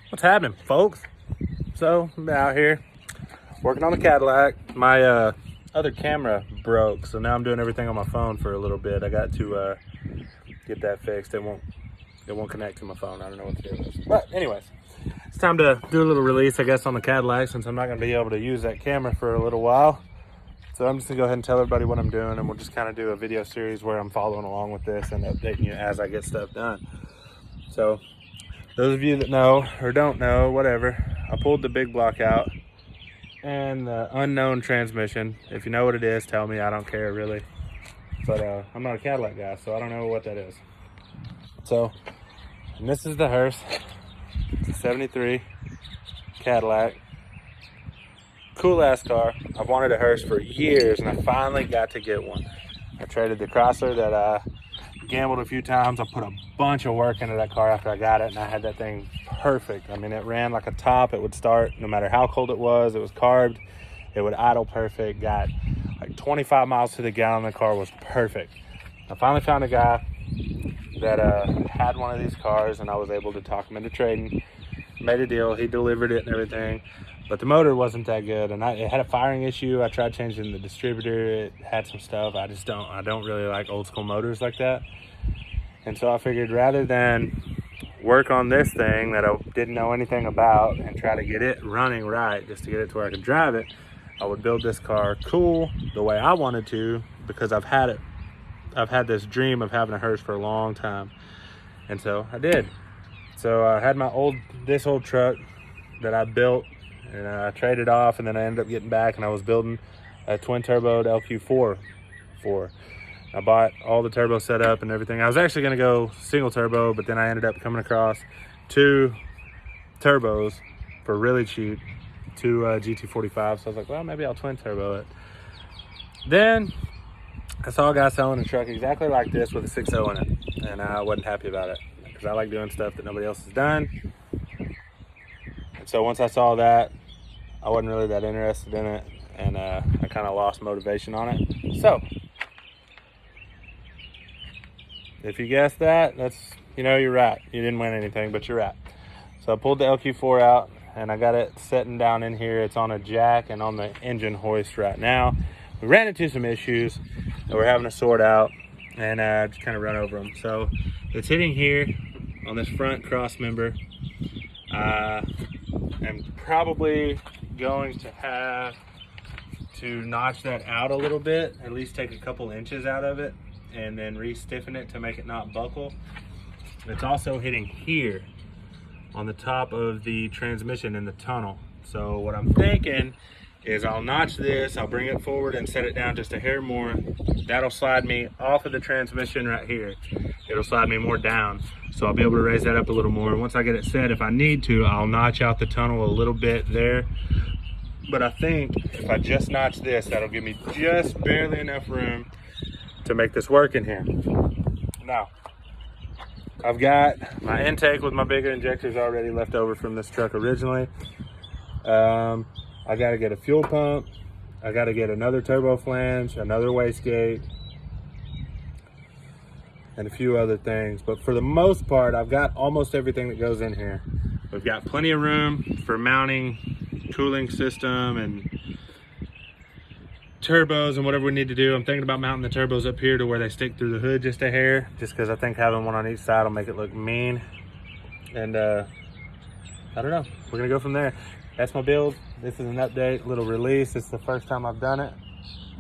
What's happening, folks? So I'm out here working on the Cadillac. My other camera broke, so now I'm doing everything on my phone for a little bit. I got to get that fixed. It won't connect to my phone. I don't know what to do with this. But anyways, it's time to do a little release, I guess, on the Cadillac, since I'm not going to be able to use that camera for a little while. So I'm just gonna go ahead and tell everybody what I'm doing, and we'll just kind of do a video series where I'm following along with this and updating you as I get stuff done. So those of you that know or don't know, whatever, I pulled the big block out and the unknown transmission. If you know what it is, tell me. I don't care really. But I'm not a Cadillac guy, so I don't know what that is. So, and this is the hearse. It's a 73 Cadillac. Cool ass car. I've wanted a hearse for years, and I finally got to get one. I traded the Chrysler that I gambled a few times. I put a bunch of work into that car after I got it, and I had that thing perfect. I mean, it ran like a top. It would start no matter how cold it was. It was carved. It would idle perfect. Got like 25 miles to the gallon. The car was perfect. I finally found a guy that had one of these cars, and I was able to talk him into trading. Made a deal. He delivered it and everything, but the motor wasn't that good, and it had a firing issue. I tried changing the distributor. It had some stuff. I don't really like old school motors like that. And so I figured, rather than work on this thing that I didn't know anything about and try to get it running right just to get it to where I could drive it, I would build this car cool the way I wanted to, because I've had this dream of having a hearse for a long time. And so I did. So I had this old truck that I built, and I traded off, and then I ended up getting back, and I was building a twin turbo LQ4 for. I bought all the turbo set up and everything. I was actually going to go single turbo, but then I ended up coming across two turbos for really cheap, two GT45. So I was like, well, maybe I'll twin turbo it. Then I saw a guy selling a truck exactly like this with a 6.0 in it, and I wasn't happy about it, because I like doing stuff that nobody else has done. And so once I saw that, I wasn't really that interested in it, and I kind of lost motivation on it. So if you guessed that, you're right. You didn't win anything, but you're right. So I pulled the LQ4 out, and I got it sitting down in here. It's on a jack and on the engine hoist right now. We ran into some issues that we're having to sort out, and just kind of run over them. So it's hitting here on this front cross member. I'm probably going to have to notch that out a little bit, at least take a couple inches out of it, and then re-stiffen it to make it not buckle. It's also hitting here on the top of the transmission in the tunnel. So what I'm thinking is I'll notch this, I'll bring it forward and set it down just a hair more. That'll slide me off of the transmission right here. It'll slide me more down, so I'll be able to raise that up a little more. And once I get it set, if I need to, I'll notch out the tunnel a little bit there. But I think if I just notch this, that'll give me just barely enough room to make this work in here. Now, I've got my intake with my bigger injectors already left over from this truck originally. I got to get a fuel pump. I got to get another turbo flange, another wastegate, and a few other things. But for the most part, I've got almost everything that goes in here. We've got plenty of room for mounting cooling system and turbos and whatever we need to do. I'm thinking about mounting the turbos up here to where they stick through the hood just a hair, just because I think having one on each side will make it look mean. And I don't know, we're gonna go from there. That's my build. This is an update, little release. It's the first time I've done it.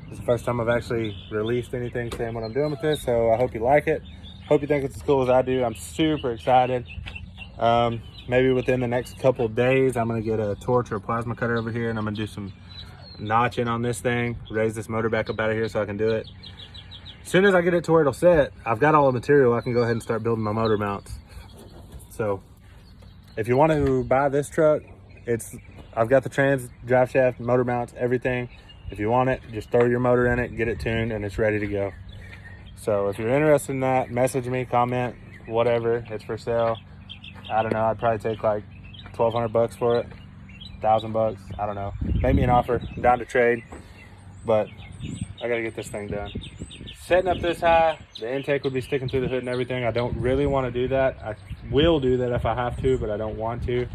It's the first time I've actually released anything saying what I'm doing with this, so I hope you like it. Hope you think it's as cool as I do. I'm super excited. Maybe within the next couple of days, I'm gonna get a torch or a plasma cutter over here, and I'm gonna do some notching on this thing, raise this motor back up out of here so I can do it. As soon as I get it to where it'll set, I've got all the material. I can go ahead and start building my motor mounts. So if you want to buy this truck, I've got the trans, drive shaft, motor mounts, everything. If you want it, just throw your motor in it, get it tuned, and it's ready to go. So if you're interested in that, message me, comment, whatever. It's for sale. I don't know, I'd probably take like $1,200 for it, $1,000, I don't know. Make me an offer, I'm down to trade, but I gotta get this thing done. Setting up this high, the intake would be sticking through the hood and everything. I don't really want to do that. I will do that if I have to, but I don't want to.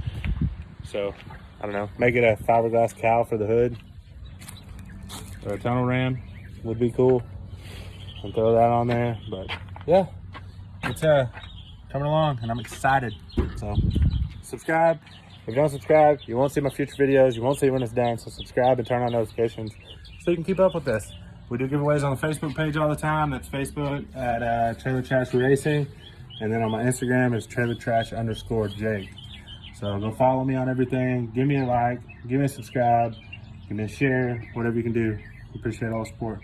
So I don't know, make it a fiberglass cowl for the hood, or a tunnel ram would be cool, and throw that on there. But yeah, it's coming along, and I'm excited. So subscribe. If you don't subscribe, you won't see my future videos. You won't see when it's done. So subscribe and turn on notifications so you can keep up with this. We do giveaways on the Facebook page all the time. That's Facebook at Trailer Trash Racing. And then on my Instagram is trailertrash_Jake. So go follow me on everything. Give me a like, give me a subscribe, give me a share, whatever you can do. Appreciate all the support.